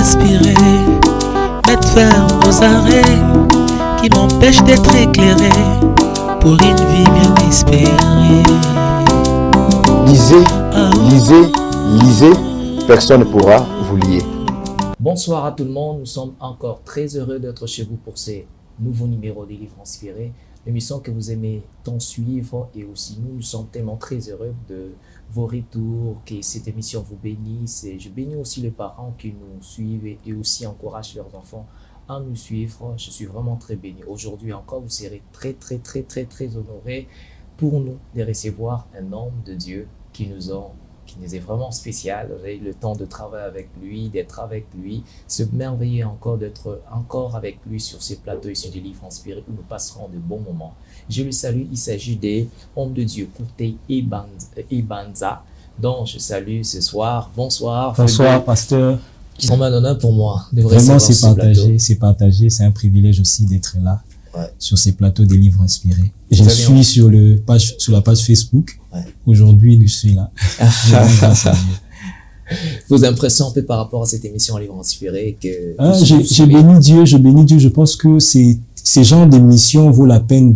respirer, mettre fin aux arrêts qui m'empêchent d'être éclairé pour une vie bien espérée. Lisez, lisez, lisez, personne ne pourra vous lier. Bonsoir à tout le monde, nous sommes encore très heureux d'être chez vous pour ces nouveaux numéros des livres inspirés, l'émission que vous aimez tant suivre, et aussi nous sommes tellement très heureux de vos retours, que cette émission vous bénisse, et je bénis aussi les parents qui nous suivent et aussi encouragent leurs enfants à nous suivre. Je suis vraiment très béni. Aujourd'hui encore, vous serez très honorés pour nous de recevoir un homme de Dieu qui nous est vraiment spécial. On a eu le temps de travailler avec lui, d'être avec lui, se merveiller encore d'être encore avec lui sur ces plateaux issus des livres inspirés où nous passerons de bons moments. Je le salue, il s'agit des hommes de Dieu, Kutei Ibanza, dont je salue ce soir. Bonsoir. Bonsoir, pasteur. C'est un honneur pour moi de vous Vraiment, recevoir c'est partagé, c'est un privilège aussi d'être là. Ouais. Sur ces plateaux des livres inspirés. Je Très suis bien. sur la page Facebook. Ouais. Aujourd'hui, je suis là. Je rends grâce à Dieu. Vos impressions un peu par rapport à cette émission Livres Inspirés que Je bénis Dieu. Je pense que ces genres d'émissions vaut la peine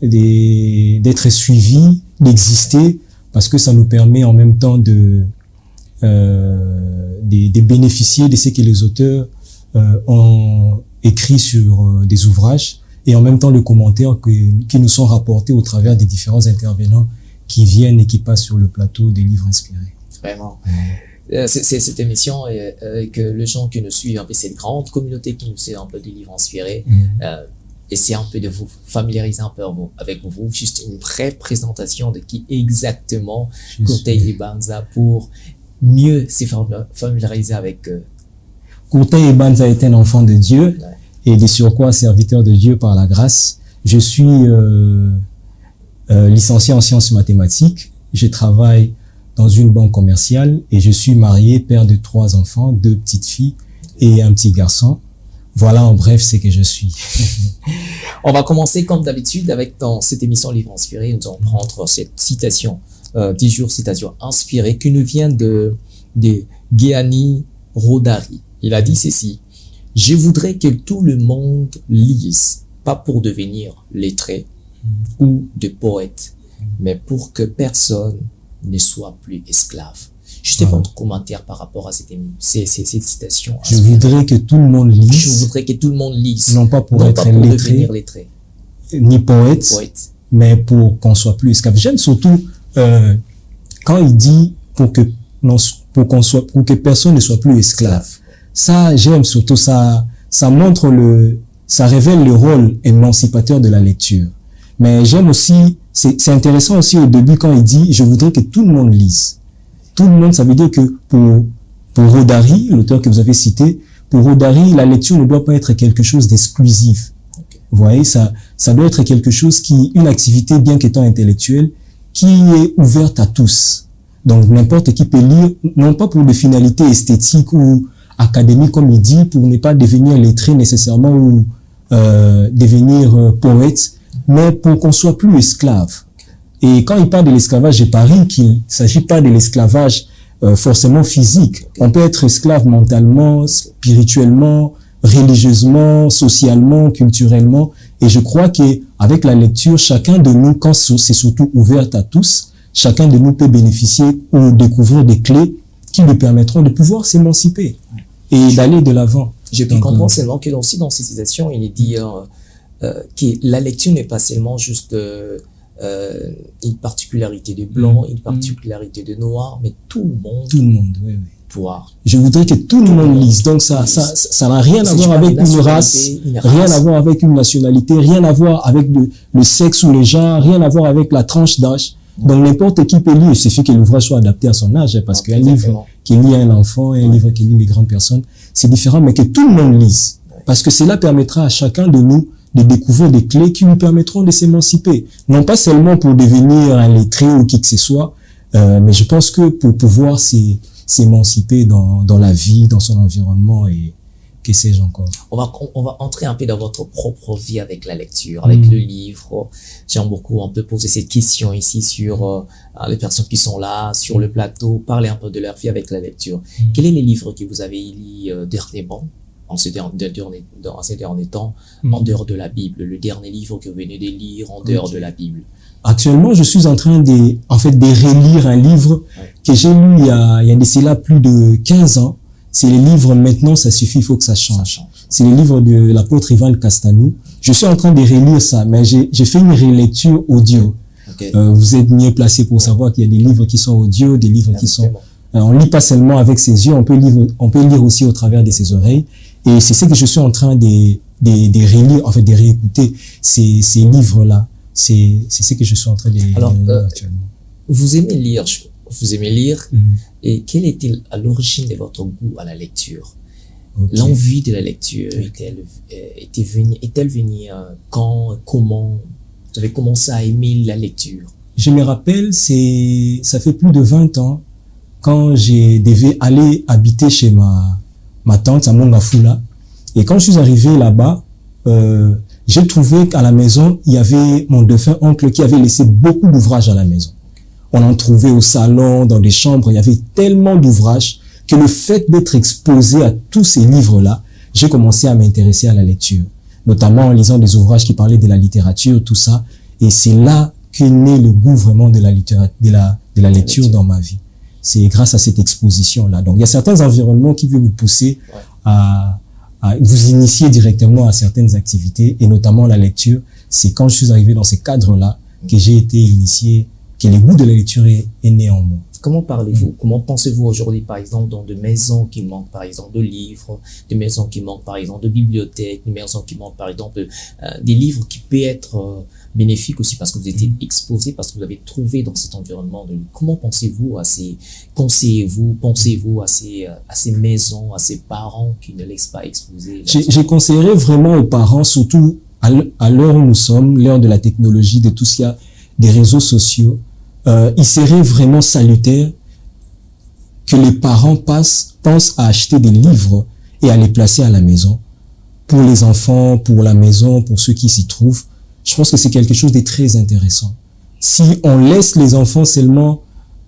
d'être suivi, d'exister, parce que ça nous permet en même temps de bénéficier de ce que les auteurs ont écrit sur des ouvrages, et en même temps les commentaires qui nous sont rapportés au travers des différents intervenants qui viennent et qui passent sur le plateau des livres inspirés. Vraiment. C'est cette émission que les gens qui nous suivent, un peu cette grande communauté qui nous suit un peu des livres inspirés, essaie un peu de vous familiariser un peu avec vous, juste une brève présentation de qui exactement Kutei Ibanza pour mieux se familiariser avec eux. Kutei Ibanza est un enfant de Dieu et de surcroît serviteur de Dieu par la grâce. Je suis licencié en sciences mathématiques. Je travaille dans une banque commerciale et je suis marié, père de 3 enfants, 2 petites filles et un petit garçon. Voilà en bref ce que je suis. On va commencer comme d'habitude avec dans cette émission Livres Inspirés. Nous allons prendre cette citation, 10 jours citation inspirée qui nous vient de Gianni Rodari. Il a dit ceci: je voudrais que tout le monde lise, pas pour devenir lettré ou de poète, mais pour que personne ne soit plus esclave. Juste votre commentaire par rapport à cette citation. Je voudrais que tout le monde lise. Je voudrais que tout le monde lise. Non pas pour devenir lettré. Ni poète, mais pour qu'on soit plus esclave. J'aime surtout quand il dit pour que personne ne soit plus esclave. Ça, j'aime surtout ça. Ça révèle le rôle émancipateur de la lecture. Mais j'aime aussi, c'est intéressant aussi au début quand il dit, je voudrais que tout le monde lise. Tout le monde, ça veut dire que pour Rodari, l'auteur que vous avez cité, pour Rodari, la lecture ne doit pas être quelque chose d'exclusif. Vous voyez, ça doit être quelque chose une activité bien qu'étant intellectuelle, qui est ouverte à tous. Donc, n'importe qui peut lire, non pas pour des finalités esthétiques ou académiques, comme il dit, pour ne pas devenir lettré nécessairement ou devenir poète, mais pour qu'on soit plus esclave. Et quand il parle de l'esclavage, je parie qu'il ne s'agit pas de l'esclavage forcément physique. On peut être esclave mentalement, spirituellement, religieusement, socialement, culturellement. Et je crois qu'avec la lecture, chacun de nous, quand c'est surtout ouvert à tous, chacun de nous peut bénéficier ou découvrir des clés qui lui permettront de pouvoir s'émanciper et d'aller de l'avant. Je peux comprendre seulement que aussi dans ces citations, il est dit que la lecture n'est pas seulement juste une particularité de blanc, une particularité de noir, mais tout le monde, oui. Pouvoir. Je voudrais que tout le monde lise. Donc ça n'a rien à voir avec une race, rien à voir avec une nationalité, rien à voir avec le sexe ou le genre, rien à voir avec la tranche d'âge. Donc n'importe qui peut lire, il suffit que l'ouvrage soit adapté à son âge, parce qu'un livre qui lit à un enfant et un livre qui lit les grandes personnes, c'est différent, mais que tout le monde lise. Parce que cela permettra à chacun de nous de découvrir des clés qui lui permettront de s'émanciper. Non pas seulement pour devenir un lettré ou qui que ce soit, mais je pense que pour pouvoir s'émanciper dans la vie, dans son environnement et que sais-je encore. On va entrer un peu dans votre propre vie avec la lecture, avec le livre. J'aime beaucoup un peu poser cette question ici sur les personnes qui sont là, sur le plateau, parler un peu de leur vie avec la lecture. Quels sont les livres que vous avez lus dernièrement, en ces derniers temps, en dehors de la Bible, le dernier livre que vous venez de lire en dehors de la Bible? Actuellement, je suis en train de relire un livre que j'ai lu il y a de cela plus de 15 ans. C'est le livre Maintenant, ça suffit, il faut que ça change. C'est le livre de l'apôtre Ivan Castanou. Je suis en train de relire ça, mais j'ai fait une relecture audio. Vous êtes mieux placé pour savoir qu'il y a des livres qui sont audio, des livres qui sont... on lit pas seulement avec ses yeux, on peut lire aussi au travers de ses oreilles. Et c'est ce que je suis en train de relire, en fait, de réécouter ces livres-là. C'est ce que je suis en train de lire actuellement. Vous aimez lire, et quelle était à l'origine de votre goût à la lecture? L'envie de la lecture est-elle venue quand, comment vous avez commencé à aimer la lecture? Je me rappelle, ça fait plus de 20 ans, quand je devais aller habiter chez ma tante à Mongafula. Et quand je suis arrivé là-bas, j'ai trouvé qu'à la maison, il y avait mon défunt oncle qui avait laissé beaucoup d'ouvrages à la maison. On en trouvait au salon, dans des chambres, il y avait tellement d'ouvrages que le fait d'être exposé à tous ces livres-là, j'ai commencé à m'intéresser à la lecture, notamment en lisant des ouvrages qui parlaient de la littérature, tout ça. Et c'est là qu'est né le goût vraiment de la lecture dans ma vie. C'est grâce à cette exposition-là. Donc, il y a certains environnements qui veulent vous pousser à vous initier directement à certaines activités, et notamment la lecture. C'est quand je suis arrivé dans ces cadres-là que j'ai été initié, que le goût de la lecture est né en moi. Comment parlez-vous, comment pensez-vous aujourd'hui, par exemple, dans des maisons qui manquent, par exemple, de livres, des maisons qui manquent, par exemple, de bibliothèques, des maisons qui manquent, par exemple, des livres qui peuvent être bénéfiques aussi parce que vous étiez exposé, parce que vous avez trouvé dans cet environnement. Comment pensez-vous à pensez-vous à ces maisons, à ces parents qui ne laissent pas exposer? Je conseillerais vraiment aux parents, surtout à l'heure où nous sommes, l'heure de la technologie, de tout ce qu'il y a, des réseaux sociaux, il serait vraiment salutaire que les parents pensent à acheter des livres et à les placer à la maison. Pour les enfants, pour la maison, pour ceux qui s'y trouvent, je pense que c'est quelque chose de très intéressant. Si on laisse les enfants seulement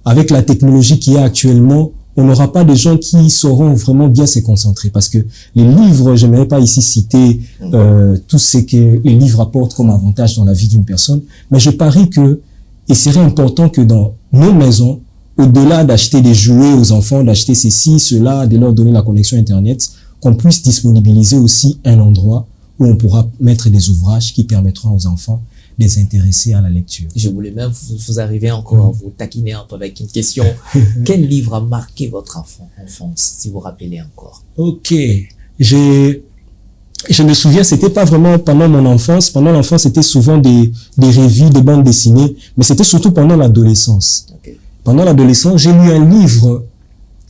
avec la technologie qu'il y a actuellement, on n'aura pas des gens qui sauront vraiment bien se concentrer. Parce que les livres, je n'aimerais pas ici citer tout ce que les livres apportent comme avantage dans la vie d'une personne, mais je parie que il serait important que dans nos maisons, au-delà d'acheter des jouets aux enfants, d'acheter ceci, cela, de leur donner la connexion Internet, qu'on puisse disponibiliser aussi un endroit où on pourra mettre des ouvrages qui permettront aux enfants de s'intéresser à la lecture. Je voulais même vous arriver encore à vous taquiner un peu avec une question. Quel livre a marqué votre enfance, si vous vous rappelez encore? Ok. Je me souviens, c'était pas vraiment pendant mon enfance. Pendant l'enfance, c'était souvent des revues, des bandes dessinées, mais c'était surtout pendant l'adolescence. Pendant l'adolescence, j'ai lu un livre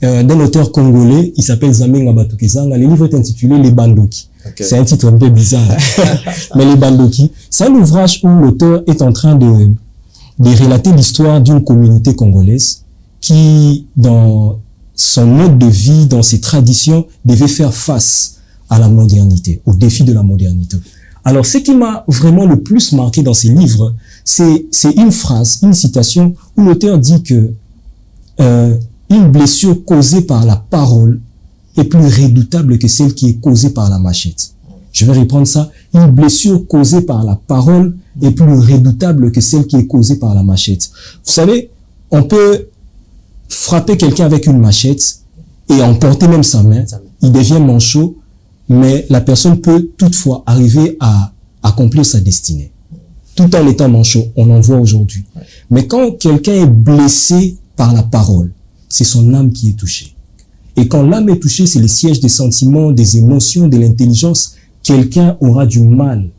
d'un auteur congolais, il s'appelle Zamenga Batukezanga. Le livre est intitulé Les Bandoki. C'est un titre un peu bizarre, mais Les Bandoki, c'est un ouvrage où l'auteur est en train de relater l'histoire d'une communauté congolaise qui, dans son mode de vie, dans ses traditions, devait faire face à la modernité, au défi de la modernité. Alors, ce qui m'a vraiment le plus marqué dans ces livres, c'est une phrase, une citation où l'auteur dit que une blessure causée par la parole est plus redoutable que celle qui est causée par la machette. Je vais reprendre ça. Une blessure causée par la parole est plus redoutable que celle qui est causée par la machette. Vous savez, on peut frapper quelqu'un avec une machette et emporter même sa main. Il devient manchot, mais la personne peut toutefois arriver à accomplir sa destinée. Tout en étant manchot, on en voit aujourd'hui. Mais quand quelqu'un est blessé par la parole, c'est son âme qui est touchée. Et quand l'âme est touchée, c'est le siège des sentiments, des émotions, de l'intelligence. Quelqu'un aura du mal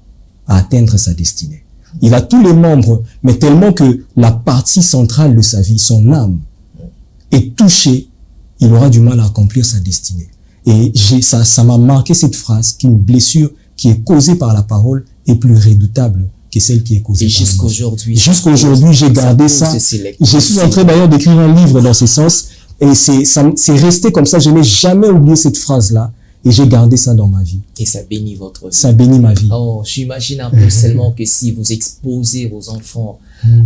à atteindre sa destinée. Il a tous les membres, mais tellement que la partie centrale de sa vie, son âme, est touchée, il aura du mal à accomplir sa destinée. Et ça m'a marqué cette phrase, qu'une blessure qui est causée par la parole est plus redoutable que celle qui est causée par la machette. Jusqu'aujourd'hui, j'ai gardé ça. Je suis en train d'ailleurs d'écrire un livre dans ce sens. Et c'est resté comme ça. Je n'ai jamais oublié cette phrase-là. Et j'ai gardé ça dans ma vie. Et ça bénit votre vie. Ça bénit ma vie. Oh, j'imagine un peu seulement que si vous exposez vos enfants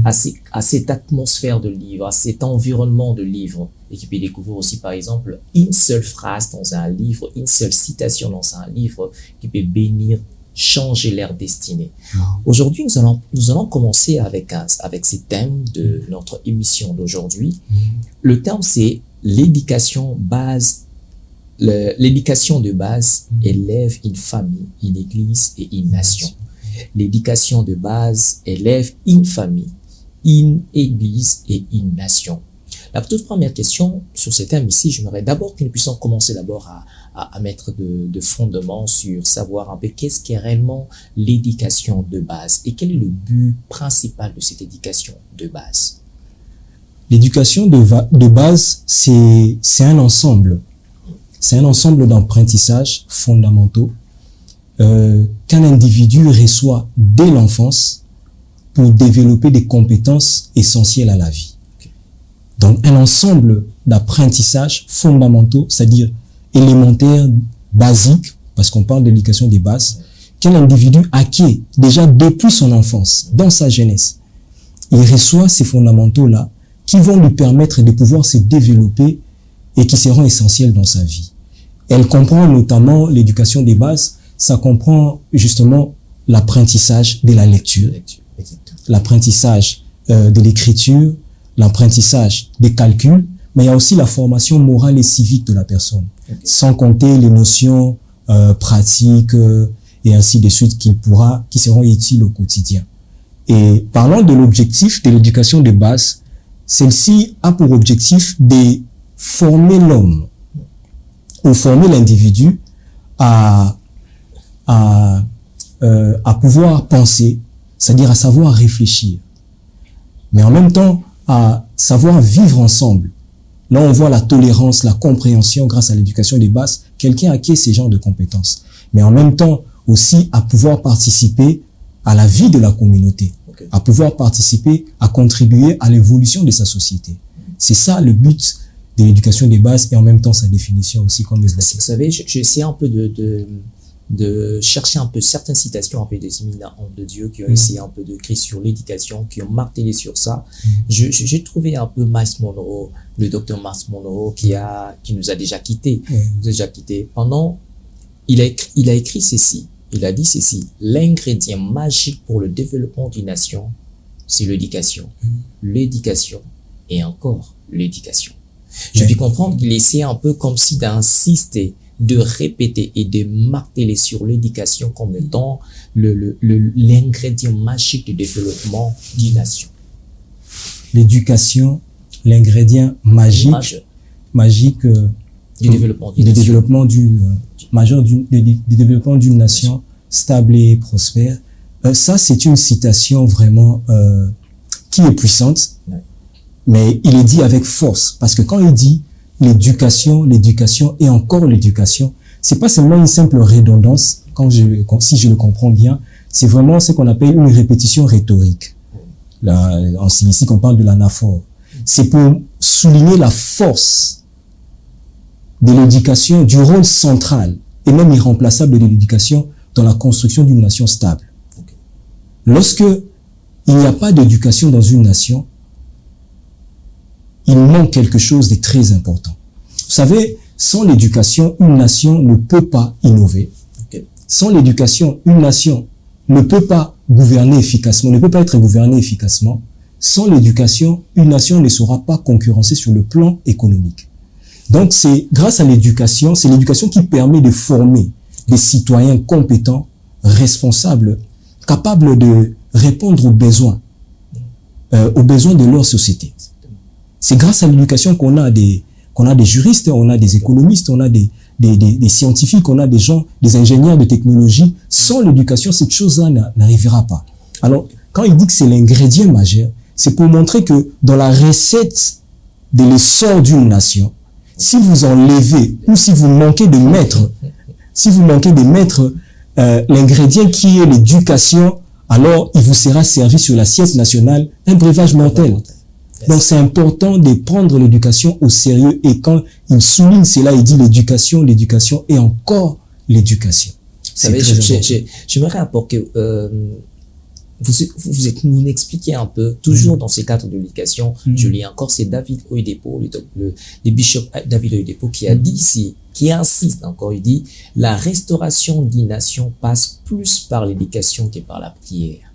à cette atmosphère de livre, à cet environnement de livre, et qu'ils puissent découvrir aussi, par exemple, une seule phrase dans un livre, une seule citation dans un livre qui peut bénir, changer leur destinée. Aujourd'hui, nous allons commencer avec ces thèmes de notre émission d'aujourd'hui. Le thème, c'est l'éducation l'éducation de base élève une famille, une église et une nation. L'éducation de base élève une famille, une église et une nation. La toute première question sur ce thème ici, j'aimerais d'abord que nous puissions commencer d'abord à mettre de fondements sur savoir un peu qu'est-ce qu'est réellement l'éducation de base et quel est le but principal de cette éducation de base. L'éducation de base, c'est un ensemble. C'est un ensemble d'apprentissages fondamentaux qu'un individu reçoit dès l'enfance pour développer des compétences essentielles à la vie. Donc, un ensemble d'apprentissages fondamentaux, c'est-à-dire élémentaires, basiques, parce qu'on parle de l'éducation des bases, qu'un individu acquiert déjà depuis son enfance, dans sa jeunesse. Il reçoit ces fondamentaux-là qui vont lui permettre de pouvoir se développer et qui seront essentiels dans sa vie. Elle comprend notamment l'éducation des bases, ça comprend justement l'apprentissage de la lecture, l'apprentissage de l'écriture, l'apprentissage des calculs, mais il y a aussi la formation morale et civique de la personne, sans compter les notions pratiques et ainsi de suite qui seront utiles au quotidien. Et parlant de l'objectif de l'éducation de base, celle-ci a pour objectif de former l'homme ou former l'individu à pouvoir penser, c'est-à-dire à savoir réfléchir, mais en même temps à savoir vivre ensemble. Là, on voit la tolérance, la compréhension grâce à l'éducation des bases. Quelqu'un acquiert ces genres de compétences, mais en même temps aussi à pouvoir participer à la vie de la communauté, à pouvoir participer, à contribuer à l'évolution de sa société. C'est ça le but de l'éducation des bases et en même temps sa définition aussi comme les autres. Vous savez, j'ai essayé un peu de chercher un peu certaines citations un peu des éminents hommes de Dieu qui ont essayé un peu d'écrire sur l'éducation, qui ont martelé sur ça. J'ai trouvé un peu Miles Monroe, le docteur Miles Monroe qui nous a déjà quittés. Il a écrit ceci. Il a dit ceci: l'ingrédient magique pour le développement d'une nation, c'est l'éducation. L'éducation et encore l'éducation. Je puis comprendre qu'il essaie un peu comme si d'insister, de répéter et de marteler sur l'éducation comme étant l'ingrédient magique du développement d'une nation. L'éducation, l'ingrédient magique du développement d'une nation stable et prospère. Ça, c'est une citation vraiment qui est puissante, mais il est dit avec force, parce que quand il dit l'éducation et encore l'éducation, c'est pas seulement une simple redondance, si je le comprends bien, c'est vraiment ce qu'on appelle une répétition rhétorique. Là, c'est ici qu'on parle de l'anaphore. C'est pour souligner la force de l'éducation, du rôle central et même irremplaçable de l'éducation dans la construction d'une nation stable. Lorsque il n'y a pas d'éducation dans une nation, il manque quelque chose de très important. Vous savez, sans l'éducation, une nation ne peut pas innover. Sans l'éducation, une nation ne peut pas gouverner efficacement, ne peut pas être gouvernée efficacement. Sans l'éducation, une nation ne sera pas concurrencée sur le plan économique. Donc, c'est grâce à l'éducation, c'est l'éducation qui permet de former des citoyens compétents, responsables, capables de répondre aux besoins de leur société. C'est grâce à l'éducation qu'on a des juristes, on a des économistes, on a des scientifiques, on a des gens, des ingénieurs de technologie. Sans l'éducation, cette chose-là n'arrivera pas. Alors, quand il dit que c'est l'ingrédient majeur, c'est pour montrer que dans la recette de l'essor d'une nation, si vous enlevez ou si vous manquez de mettre l'ingrédient qui est l'éducation, alors il vous sera servi sur l'assiette nationale un breuvage mortel. Donc, c'est important de prendre l'éducation au sérieux. Et quand il souligne cela, il dit l'éducation et encore l'éducation. Vous savez, j'aimerais apporter, vous expliquez un peu, toujours dans ces cadres de l'éducation, je lis encore, c'est David Oyedepo, le bishop David Oyedepo qui a dit ici, qui insiste encore, il dit, la restauration d'une nation passe plus par l'éducation que par la prière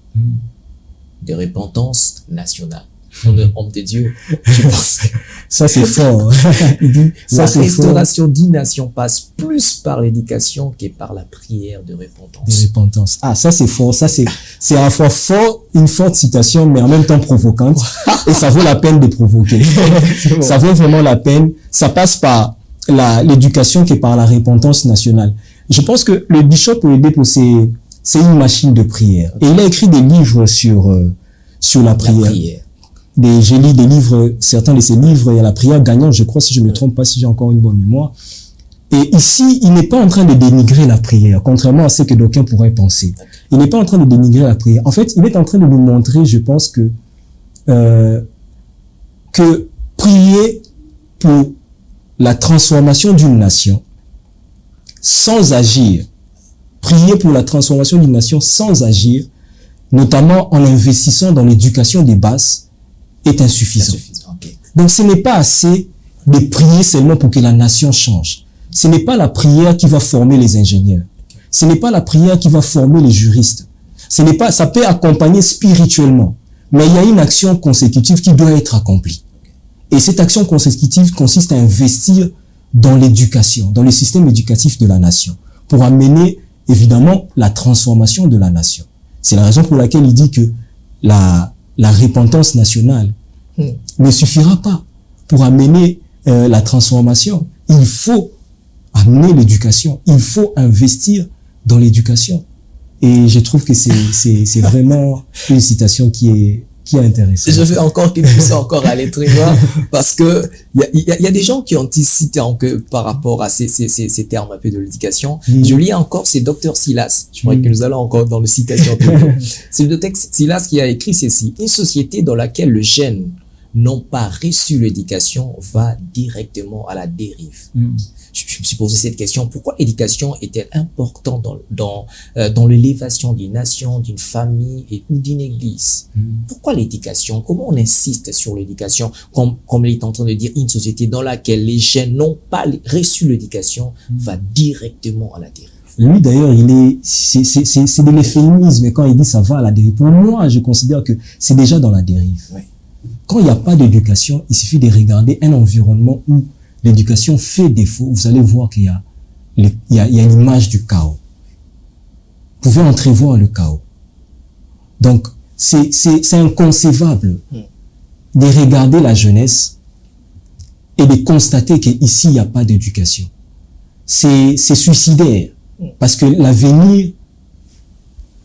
de repentance nationale. Homme de Dieu, je pense. Ça, c'est fort. Il dit, la restauration d'une nation passe plus par l'éducation que par la prière de repentance. De repentance. Ah, ça, c'est fort. Ça, c'est à la fois fort, une forte citation, mais en même temps provocante. Et ça vaut la peine de provoquer. Ça vaut vraiment la peine. Ça passe par l'éducation que par la repentance nationale. Je pense que le bishop Oyedepo, c'est une machine de prière. Et il a écrit des livres sur la prière. J'ai lu des livres, certains de ces livres, il y a la prière gagnante, je crois, si je me trompe pas, si j'ai encore une bonne mémoire. Et ici, il n'est pas en train de dénigrer la prière, contrairement à ce que d'aucuns pourraient penser. Il n'est pas en train de dénigrer la prière. En fait, il est en train de nous montrer, je pense, que prier pour la transformation d'une nation sans agir, prier pour la transformation d'une nation sans agir, notamment en investissant dans l'éducation des bases, est insuffisant. Okay. Donc, ce n'est pas assez de prier seulement pour que la nation change. Ce n'est pas la prière qui va former les ingénieurs. Ce n'est pas la prière qui va former les juristes. Ça peut accompagner spirituellement. Mais il y a une action consécutive qui doit être accomplie. Et cette action consécutive consiste à investir dans l'éducation, dans le système éducatif de la nation, pour amener, évidemment, la transformation de la nation. C'est la raison pour laquelle il dit que la repentance nationale ne suffira pas pour amener la transformation. Il faut amener l'éducation. Il faut investir dans l'éducation. Et je trouve que c'est vraiment une citation qui est intéressante. Je veux encore qu'il puisse encore aller très loin parce que il y a des gens qui ont cité par rapport à ces termes un peu de l'éducation. Je lis encore, c'est Dr Silas. Je crois que nous allons encore dans le citation. C'est le Dr Silas qui a écrit ceci. Une société dans laquelle le jeune n'ont pas reçu l'éducation va directement à la dérive. Je me suis posé cette question. Pourquoi l'éducation est-elle importante dans l'élévation d'une nation, d'une famille ou d'une église? Pourquoi l'éducation? Comment on insiste sur l'éducation? Comme il est en train de dire, une société dans laquelle les jeunes n'ont pas reçu l'éducation va directement à la dérive. Lui, d'ailleurs, c'est de l'euphémisme quand il dit ça va à la dérive. Pour moi, je considère que c'est déjà dans la dérive. Oui. Quand il n'y a pas d'éducation, il suffit de regarder un environnement où l'éducation fait défaut. Vous allez voir qu'il y a une image du chaos. Vous pouvez entrevoir le chaos. Donc, c'est inconcevable de regarder la jeunesse et de constater qu'ici, il n'y a pas d'éducation. C'est suicidaire parce que l'avenir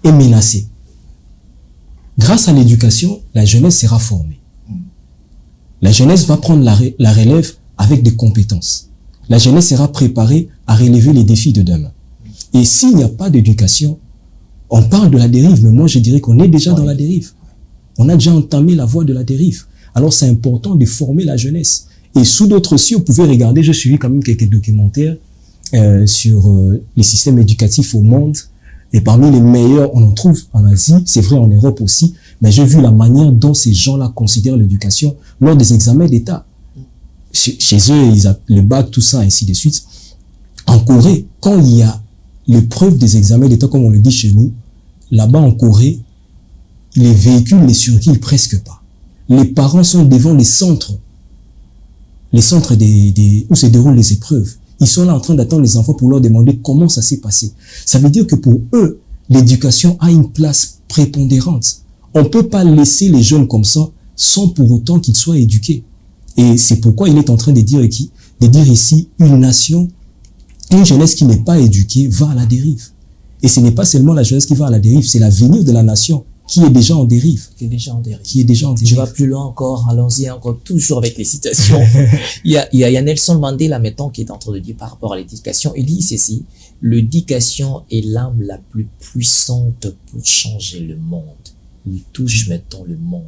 est menacé. Grâce à l'éducation, la jeunesse sera formée. La jeunesse va prendre la relève avec des compétences. La jeunesse sera préparée à relever les défis de demain. Et s'il n'y a pas d'éducation, on parle de la dérive, mais moi je dirais qu'on est déjà dans la dérive. On a déjà entamé la voie de la dérive. Alors c'est important de former la jeunesse. Et sous d'autres cieux, vous pouvez regarder, j'ai suivi quand même quelques documentaires sur les systèmes éducatifs au monde. Et parmi les meilleurs, on en trouve en Asie, c'est vrai en Europe aussi, mais j'ai vu la manière dont ces gens-là considèrent l'éducation lors des examens d'État. Chez eux, ils ont le bac, tout ça, ainsi de suite. En Corée, quand il y a l'épreuve des examens d'État, comme on le dit chez nous, là-bas en Corée, les véhicules ne circulent presque pas. Les parents sont devant les centres où se déroulent les épreuves. Ils sont là en train d'attendre les enfants pour leur demander comment ça s'est passé. Ça veut dire que pour eux, l'éducation a une place prépondérante. On ne peut pas laisser les jeunes comme ça sans pour autant qu'ils soient éduqués. Et c'est pourquoi il est en train de dire ici, une nation, une jeunesse qui n'est pas éduquée va à la dérive. Et ce n'est pas seulement la jeunesse qui va à la dérive, c'est l'avenir de la nation qui est déjà en dérive. Qui est déjà en dérive. Je vais plus loin encore, allons-y encore, toujours avec les citations. il y a Nelson Mandela, maintenant, qui est en train de dire par rapport à l'éducation, il dit ceci, l'éducation est l'arme la plus puissante pour changer le monde. lui touche maintenant le monde.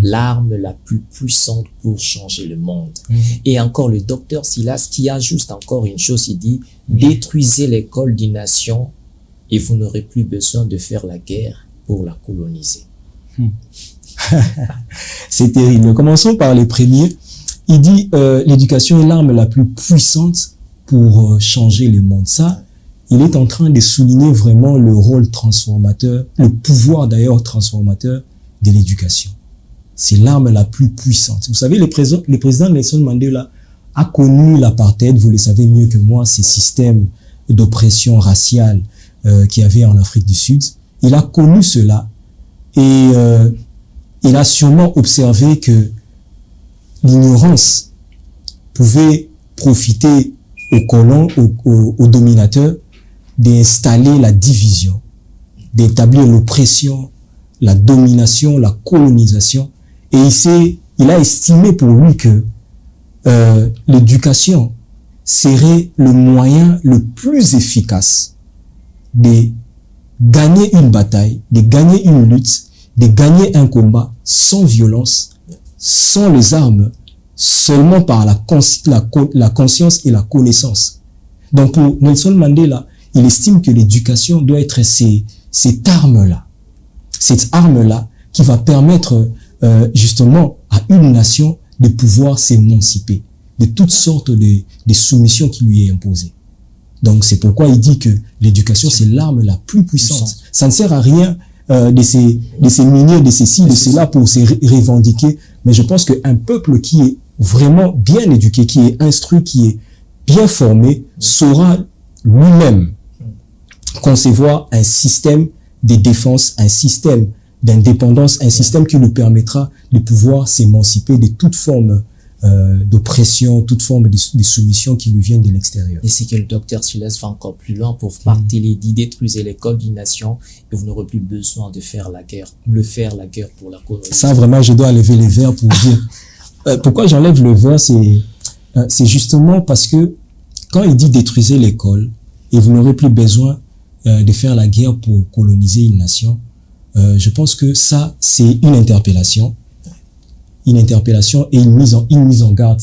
L'arme la plus puissante pour changer le monde. Et encore le docteur Silas qui ajoute encore une chose, il dit, détruisez l'école d'une nation et vous n'aurez plus besoin de faire la guerre pour la coloniser. C'est terrible. Commençons par les premiers. Il dit, l'éducation est l'arme la plus puissante pour changer le monde. Ça, il est en train de souligner vraiment le rôle transformateur, le pouvoir d'ailleurs transformateur de l'éducation. C'est l'arme la plus puissante. Vous savez, le président Nelson Mandela a connu l'apartheid, vous le savez mieux que moi, ces systèmes d'oppression raciale qu'il y avait en Afrique du Sud. Il a connu cela et il a sûrement observé que l'ignorance pouvait profiter aux colons, aux dominateurs, d'installer la division, d'établir l'oppression, la domination, la colonisation. Et il a estimé pour lui que l'éducation serait le moyen le plus efficace de gagner une bataille, de gagner une lutte, de gagner un combat sans violence, sans les armes, seulement par la conscience et la connaissance. Donc pour Nelson Mandela, il estime que l'éducation doit être cette arme-là qui va permettre justement à une nation de pouvoir s'émanciper de toutes sortes de soumissions qui lui est imposées. Donc c'est pourquoi il dit que l'éducation c'est l'arme la plus puissante. Ça ne sert à rien de ces miniers, de ceci, de cela pour se revendiquer. Mais je pense qu'un peuple qui est vraiment bien éduqué, qui est instruit, qui est bien formé, saura lui-même concevoir un système de défense, un système d'indépendance, un système qui lui permettra de pouvoir s'émanciper de toute forme d'oppression, toute forme de soumission qui lui viennent de l'extérieur. Et c'est que le docteur Silas va encore plus loin pour marteler dit détruisez l'école d'une nation et vous n'aurez plus besoin de faire la guerre pour la colonisation. Ça vraiment, je dois lever les verres pour dire. Pourquoi j'enlève le verre, c'est justement parce que quand il dit détruisez l'école et vous n'aurez plus besoin de faire la guerre pour coloniser une nation, je pense que ça, c'est une interpellation et une mise en garde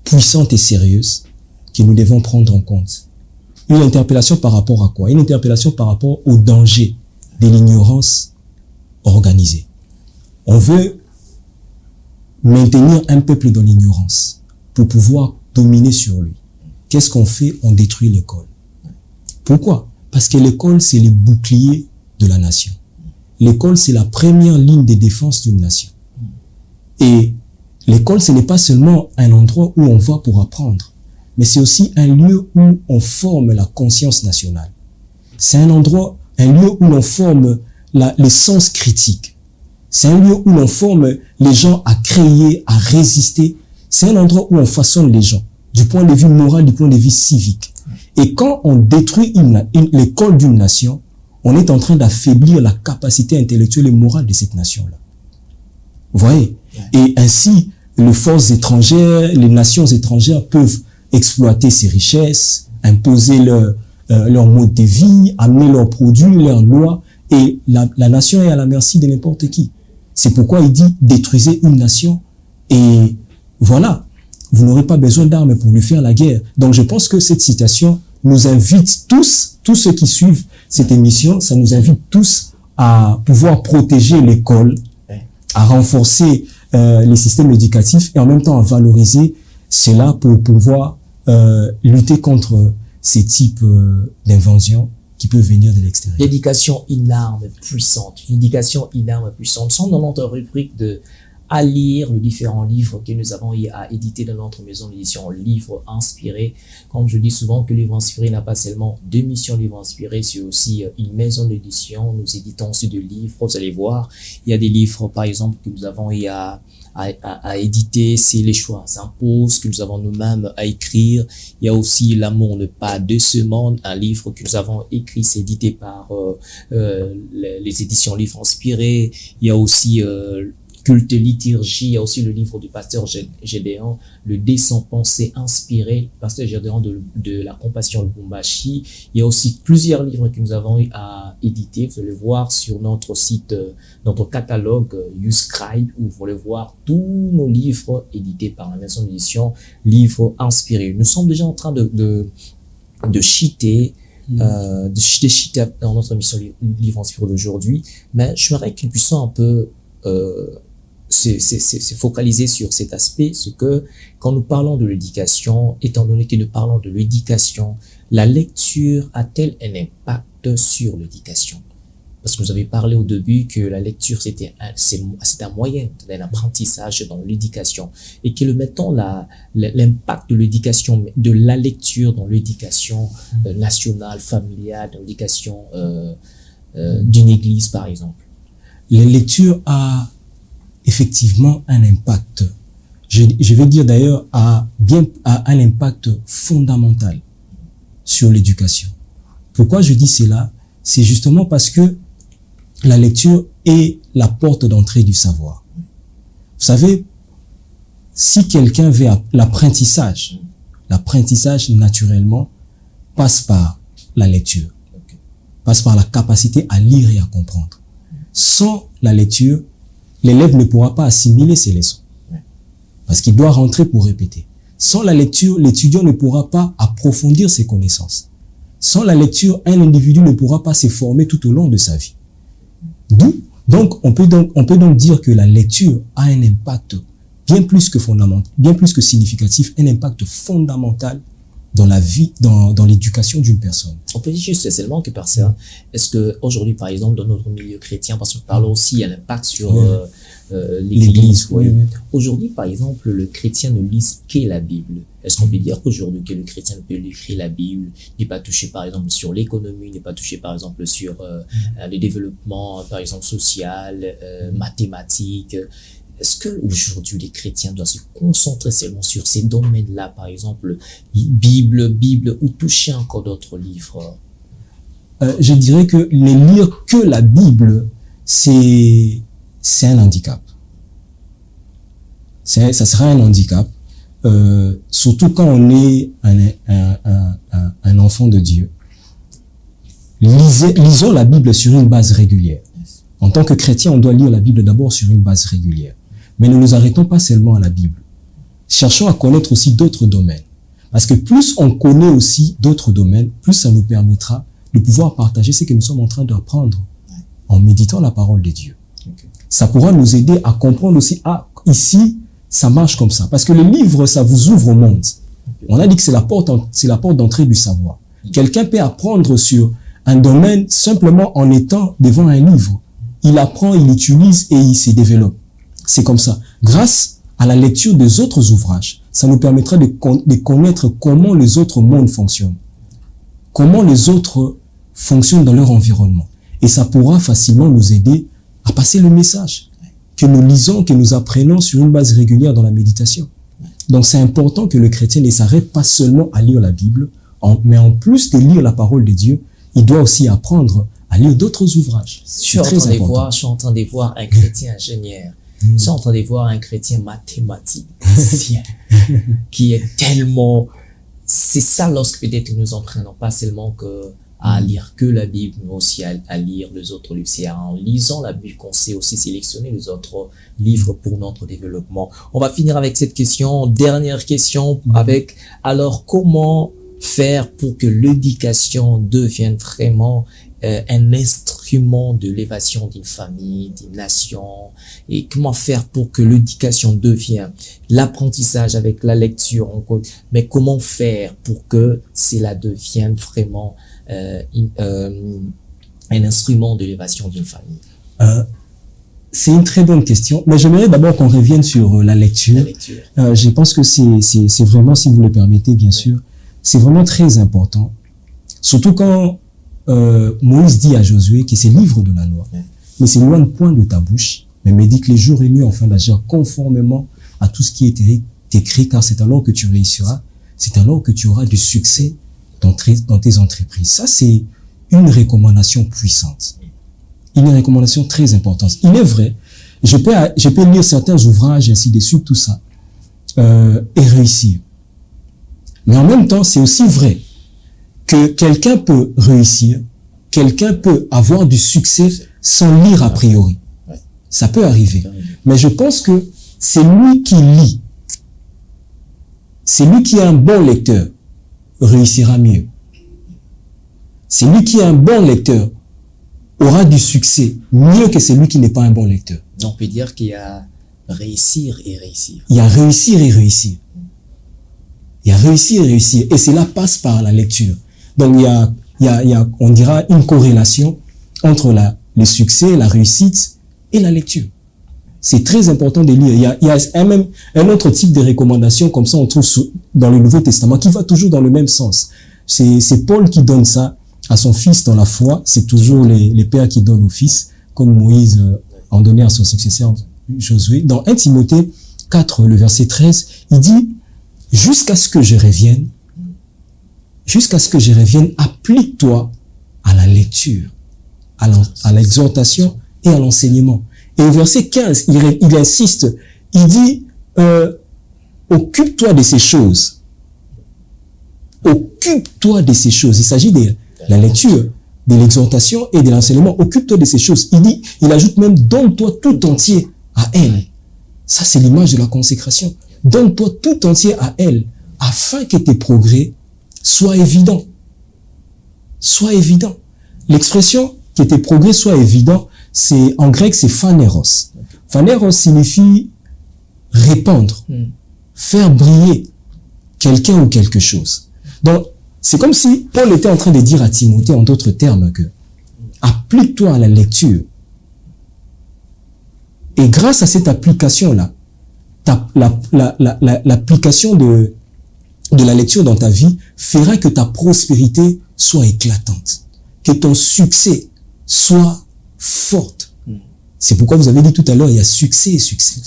puissante et sérieuse que nous devons prendre en compte. Une interpellation par rapport à quoi? Une interpellation par rapport au danger de l'ignorance organisée. On veut maintenir un peuple dans l'ignorance pour pouvoir dominer sur lui. Qu'est-ce qu'on fait? On détruit l'école. Pourquoi? Parce que l'école, c'est le bouclier de la nation. L'école, c'est la première ligne de défense d'une nation. Et l'école, ce n'est pas seulement un endroit où on va pour apprendre, mais c'est aussi un lieu où on forme la conscience nationale. C'est un lieu où l'on forme les sens critiques. C'est un lieu où l'on forme les gens à créer, à résister. C'est un endroit où on façonne les gens, du point de vue moral, du point de vue civique. Et quand on détruit l'école d'une nation, on est en train d'affaiblir la capacité intellectuelle et morale de cette nation-là. Vous voyez? Et ainsi, les forces étrangères, les nations étrangères peuvent exploiter ces richesses, imposer leur mode de vie, amener leurs produits, leurs lois, et la nation est à la merci de n'importe qui. C'est pourquoi il dit détruisez une nation et voilà, vous n'aurez pas besoin d'armes pour lui faire la guerre. Donc je pense que cette citation nous invite tous ceux qui suivent cette émission, ça nous invite tous à pouvoir protéger l'école, à renforcer les systèmes éducatifs et en même temps à valoriser cela pour pouvoir lutter contre ces types d'inventions qui peuvent venir de l'extérieur. L'éducation, une arme puissante. L'éducation, une arme puissante. Sans dans notre rubrique à lire les différents livres que nous avons à éditer dans notre maison d'édition, livres inspirés. Comme je dis souvent que Livre Inspiré n'a pas seulement deux missions Livre Inspiré, c'est aussi une maison d'édition. Nous éditons aussi des livres. Vous allez voir, il y a des livres, par exemple, que nous avons à éditer, c'est Les choix s'imposent, que nous avons nous-mêmes à écrire. Il y a aussi L'amour ne pas de ce monde, un livre que nous avons écrit, c'est édité par les éditions Livre Inspiré. Il y a aussi culte, liturgie. Il y a aussi le livre du pasteur Gédéon, le dé sans pensée inspiré, pasteur Gédéon de la compassion Lubumbashi. Il y a aussi plusieurs livres que nous avons eu à éditer. Vous allez voir sur notre site, notre catalogue YouScribe, où vous allez voir tous nos livres édités par la maison d'édition, livres inspirés. Nous sommes déjà en train de cheater dans notre émission Livre Inspiré d'aujourd'hui, mais je voudrais que nous puissions un peu se focaliser sur cet aspect, c'est que quand nous parlons de l'éducation, étant donné que nous parlons de l'éducation, la lecture a-t-elle un impact sur l'éducation? Parce que vous avez parlé au début que la lecture c'est un moyen d'un apprentissage dans l'éducation, et que mettons l'impact de l'éducation, de la lecture dans l'éducation nationale, familiale, dans l'éducation d'une église par exemple. La lecture a effectivement un impact. Je vais dire d'ailleurs a un impact fondamental sur l'éducation. Pourquoi je dis cela? C'est justement parce que la lecture est la porte d'entrée du savoir. Vous savez, si quelqu'un veut l'apprentissage naturellement passe par la lecture, passe par la capacité à lire et à comprendre. Sans la lecture, l'élève ne pourra pas assimiler ses leçons, parce qu'il doit rentrer pour répéter. Sans la lecture, l'étudiant ne pourra pas approfondir ses connaissances. Sans la lecture, un individu ne pourra pas se former tout au long de sa vie. Donc, on peut donc dire que la lecture a un impact bien plus que fondamental, bien plus que significatif, un impact fondamental dans la vie, dans l'éducation d'une personne. On peut dire juste seulement que par ça, est-ce que aujourd'hui, par exemple, dans notre milieu chrétien, parce qu'on parle aussi à l'impact sur l'Église. Oui. Aujourd'hui, par exemple, le chrétien ne lit que la Bible. Est-ce qu'on peut dire qu'aujourd'hui, que le chrétien peut lire la Bible, n'est pas touché, par exemple, sur l'économie, n'est pas touché, par exemple, sur le développement, par exemple, social, mathématique? Est-ce que aujourd'hui les chrétiens doivent se concentrer seulement sur ces domaines-là, par exemple, Bible, ou toucher encore d'autres livres? Je dirais que les lire que la Bible, c'est un handicap. Ça sera un handicap, surtout quand on est un enfant de Dieu. Lisons la Bible sur une base régulière. En tant que chrétien, on doit lire la Bible d'abord sur une base régulière. Mais ne nous arrêtons pas seulement à la Bible. Cherchons à connaître aussi d'autres domaines. Parce que plus on connaît aussi d'autres domaines, plus ça nous permettra de pouvoir partager ce que nous sommes en train d'apprendre en méditant la parole de Dieu. Ça pourra nous aider à comprendre aussi, ici, ça marche comme ça. Parce que le livre, ça vous ouvre au monde. On a dit que c'est la porte d'entrée du savoir. Quelqu'un peut apprendre sur un domaine simplement en étant devant un livre. Il apprend, il utilise et il se développe. C'est comme ça. Grâce à la lecture des autres ouvrages, ça nous permettra de connaître comment les autres mondes fonctionnent. Comment les autres fonctionnent dans leur environnement. Et ça pourra facilement nous aider à passer le message que nous lisons, que nous apprenons sur une base régulière dans la méditation. Donc c'est important que le chrétien ne s'arrête pas seulement à lire la Bible, mais en plus de lire la parole de Dieu, il doit aussi apprendre à lire d'autres ouvrages. Je suis en train de voir un chrétien ingénieur. Je suis en train de voir un chrétien mathématicien qui est tellement... C'est ça lorsque peut-être nous apprenons pas seulement à lire que la Bible, mais aussi à lire les autres livres. C'est en lisant la Bible qu'on sait aussi sélectionner les autres livres pour notre développement. On va finir avec cette question, dernière question, avec alors comment faire pour que l'éducation devienne vraiment un instrument de l'élévation d'une famille, d'une nation, et comment faire pour que l'éducation devienne l'apprentissage avec la lecture, mais comment faire pour que cela devienne vraiment un instrument de l'élévation d'une famille? C'est une très bonne question, mais j'aimerais d'abord qu'on revienne sur la lecture. Je pense que c'est vraiment, si vous le permettez, bien sûr, c'est vraiment très important, surtout quand Moïse dit à Josué que c'est livre de la loi, mais c'est loin point de ta bouche, mais médite les jours et nuits afin d'agir conformément à tout ce qui est écrit, car c'est alors que tu réussiras, c'est alors que tu auras du succès dans tes entreprises. Ça, c'est une recommandation puissante, une recommandation très importante. Il est vrai Je peux lire certains ouvrages, ainsi de suite, tout ça, et réussir. Mais en même temps, c'est aussi vrai que quelqu'un peut réussir, quelqu'un peut avoir du succès sans lire a priori. Ça peut arriver. Mais je pense que c'est lui qui lit, c'est lui qui est un bon lecteur, réussira mieux. C'est lui qui est un bon lecteur, aura du succès mieux que celui qui n'est pas un bon lecteur. On peut dire qu'il y a réussir et réussir. Il y a réussir et réussir. Il y a réussir et réussir. Et cela passe par la lecture. Donc il y a, on dira, une corrélation entre le succès, la réussite et la lecture. C'est très important de lire. Il y a même un autre type de recommandation, comme ça on trouve dans le Nouveau Testament, qui va toujours dans le même sens. C'est Paul qui donne ça à son fils dans la foi. C'est toujours les pères qui donnent au fils, comme Moïse en donnait à son successeur Josué. Dans 1 Timothée 4, le verset 13, il dit « Jusqu'à ce que je revienne, applique-toi à la lecture, à l'exhortation et à l'enseignement. » Et au verset 15, il insiste, il dit occupe-toi de ces choses. Occupe-toi de ces choses. Il s'agit de la lecture, de l'exhortation et de l'enseignement. Occupe-toi de ces choses. Il ajoute même, donne-toi tout entier à elle. Ça, c'est l'image de la consécration. Donne-toi tout entier à elle, afin que tes progrès soient évidents. Soient évidents. L'expression que tes progrès soient évidents, en grec, c'est phaneros. Phaneros signifie répandre, faire briller quelqu'un ou quelque chose. Donc, c'est comme si Paul était en train de dire à Timothée, en d'autres termes, que applique-toi à la lecture. Et grâce à cette application-là, l'application de la lecture dans ta vie fera que ta prospérité soit éclatante, que ton succès soit forte. C'est pourquoi vous avez dit tout à l'heure, il y a succès et succès.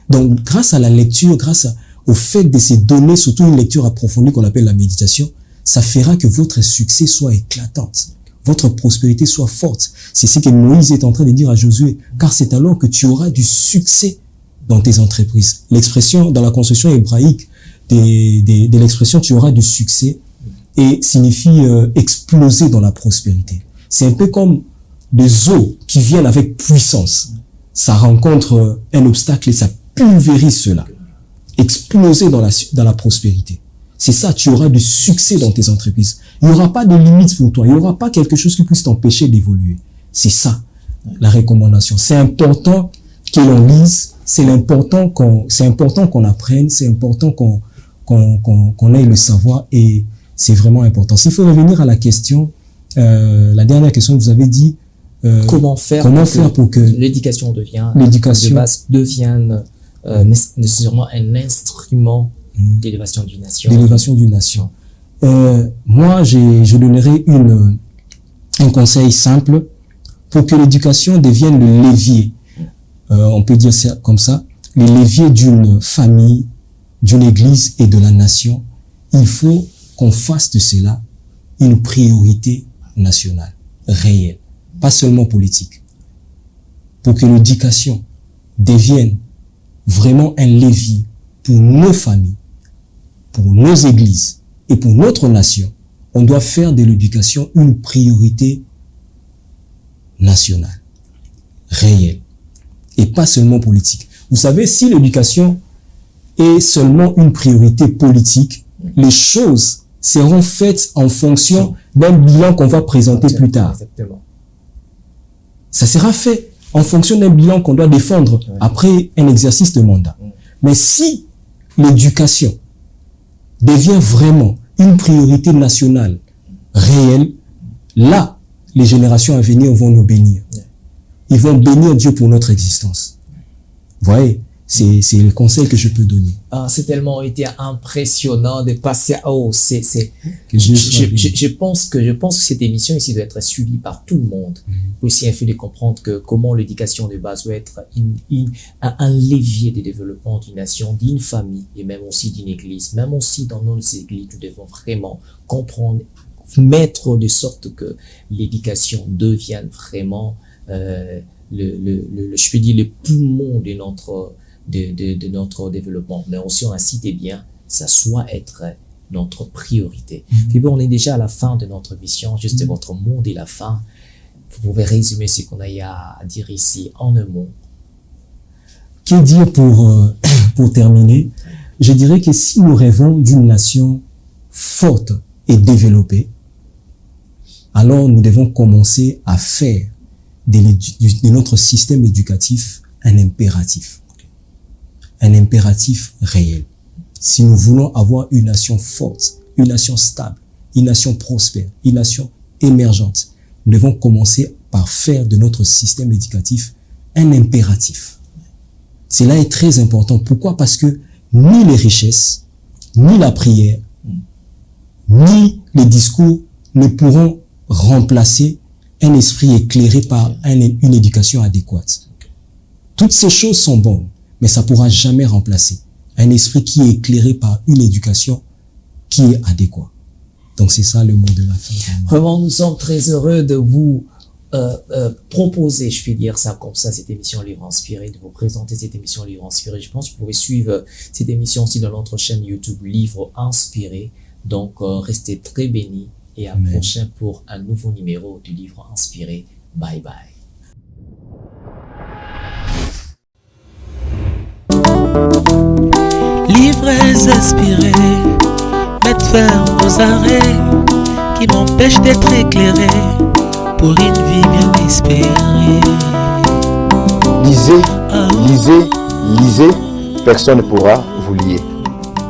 Donc, grâce à la lecture, grâce au fait de se donner, surtout une lecture approfondie qu'on appelle la méditation, ça fera que votre succès soit éclatante, votre prospérité soit forte. C'est ce que Moïse est en train de dire à Josué, car c'est alors que tu auras du succès dans tes entreprises. L'expression dans la construction hébraïque de l'expression tu auras du succès et signifie exploser dans la prospérité. C'est un peu comme des eaux qui viennent avec puissance. Ça rencontre un obstacle et ça pulvérise cela. Exploser dans la prospérité. C'est ça, tu auras du succès dans tes entreprises. Il n'y aura pas de limites pour toi. Il n'y aura pas quelque chose qui puisse t'empêcher d'évoluer. C'est ça, la recommandation. C'est important que l'on lise, c'est important qu'on apprenne, c'est important qu'on ait le savoir et c'est vraiment important. S'il faut revenir à la question, la dernière question que vous avez dit, comment faire pour que l'éducation de base devienne nécessairement un instrument d'élévation d'une nation. D'élévation d'une nation. Moi, je donnerais un conseil simple pour que l'éducation devienne le levier. On peut dire ça comme ça, le levier d'une famille, d'une église et de la nation. Il faut qu'on fasse de cela une priorité nationale, réelle, pas seulement politique. Pour que l'éducation devienne vraiment un levier pour nos familles, pour nos églises et pour notre nation, on doit faire de l'éducation une priorité nationale, réelle, et pas seulement politique. Vous savez, si l'éducation est seulement une priorité politique, les choses seront faites en fonction d'un bilan qu'on va présenter plus tard. Exactement. Ça sera fait en fonction d'un bilan qu'on doit défendre après un exercice de mandat. Mais si l'éducation devient vraiment une priorité nationale réelle, là, les générations à venir vont nous bénir. Ils vont bénir Dieu pour notre existence. Vous voyez, c'est le conseil que je peux donner. C'est tellement été impressionnant de passer à je pense que cette émission ici doit être suivie par tout le monde. Aussi, il faut de comprendre que comment l'éducation de base doit être un levier de développement d'une nation, d'une famille et même aussi d'une église. Même aussi dans nos églises, nous devons vraiment comprendre, mettre de sorte que l'éducation devienne vraiment je peux dire, le poumon de notre développement. Mais aussi, on a cité bien, ça soit être notre priorité. Puis bon, on est déjà à la fin de notre mission, juste votre mot de la fin. Vous pouvez résumer ce qu'on a à dire ici en un mot. Que dire pour terminer? Je dirais que si nous rêvons d'une nation forte et développée, alors nous devons commencer à faire de notre système éducatif un impératif réel. Si nous voulons avoir une nation forte, une nation stable, une nation prospère, une nation émergente, nous devons commencer par faire de notre système éducatif un impératif. Cela est très important. Pourquoi? Parce que ni les richesses, ni la prière, ni les discours ne pourront remplacer un esprit éclairé par une éducation adéquate. Toutes ces choses sont bonnes, mais ça ne pourra jamais remplacer un esprit qui est éclairé par une éducation qui est adéquate. Donc c'est ça le mot de la fin. Vraiment, nous sommes très heureux de vous proposer, je peux dire ça comme ça, cette émission Livre Inspiré, de vous présenter cette émission Livre Inspiré. Je pense que vous pouvez suivre cette émission aussi dans notre chaîne YouTube Livre Inspiré. Donc, restez très bénis et à prochain pour un nouveau numéro du Livre Inspiré. Bye bye. Livres inspirés mettent fin aux arrêts qui m'empêchent d'être éclairé pour une vie bien espérée. Lisez, lisez, lisez, personne ne pourra vous lier.